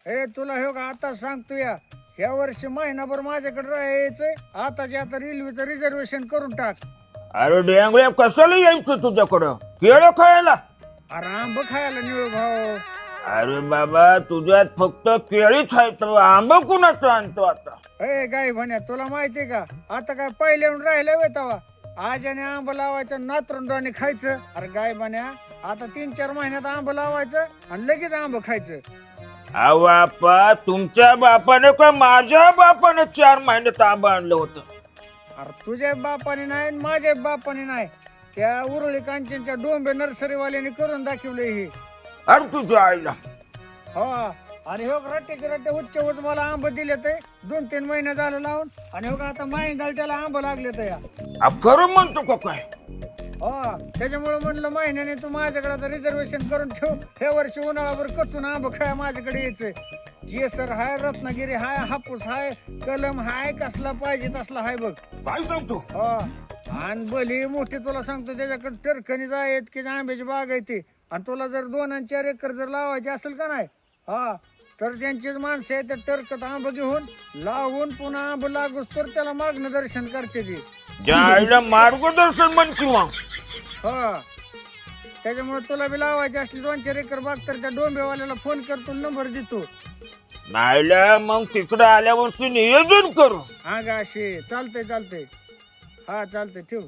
ए तुला हे का आता सांगतो ह्या वर्षी महिनाभर माझ्याकडे राहायचंय. आताच्या आता रेल्वेचं रिझर्वेशन करून टाक. अरे डेंगळ्या कशाला यायचं तुझ्याकडं? केळं खायला? अरे आंब खायला निळ भाऊ. अरे बाबा तुझ्यात फक्त केळीच आहे तर आंब कुणाचं आणतो आता? ए गाई म्हण्या तुला माहितीये का आता काय पहिले राहिलं वे तवा आज्याने आंब लावायचं नातरुंडाने खायचं. अरे गाय म्हण्या आता 3-4 महिन्यात आंब लावायचं आणि लगेच आंब खायचं. अहो बापा तुमच्या बापाने का माझ्या बापाने 4 महिन्यात आंब आणलं होतं? अरे तुझ्या बापाने नाही आणि माझ्या बापाने नाही, त्या उरळी कांचनच्या डोंबे नर्सरीवाल्याने करून दाखवले हे. अरे तुझ्या आईला. हो आणि हो रट्टे उच्च उच मला आंब दिले ते 2-3 महिने झालं लावून. आणि हो आता महिन्याला त्याला आंब लागले तर खरं म्हणतो का काय? हो त्याच्यामुळे म्हणलं महिन्याने तू माझ्याकडे आता रिझर्वेशन करून ठेव. हे वर्षी उन्हाळाभर कचून आंब खाय माझ्याकडे यायचंय. केसर हाय, रत्नागिरी हाय, हापूस हाय, कलम हाय, कसला पाहिजे तसला हाय बघ. काय सांगतो? हो आणि भली मोठी तुला सांगतो त्याच्याकडे टरकणीच आहेत की आंब्याची बाग आहे ती. आणि तुला जर 2 आणि 4 एकर जर लावायची असेल का नाही हा तर त्यांचीच माणसं आहेत त्या टरकत आंब घेऊन लावून पुन्हा आंब लागूच तर त्याला मागणं दर्शन करते ती. ज्या आईला मार्गदर्शन म्हण किंवा हो त्याच्यामुळे तुला बी लावायची असली 2-4 एकर बाग तर त्या डोंबेवाल्याला फोन करतो, नंबर देतो. नाहीला मग तिकडे आल्यावरती नियोजन करू. हा गा अशी चालतंय. हा चालतंय ठेव.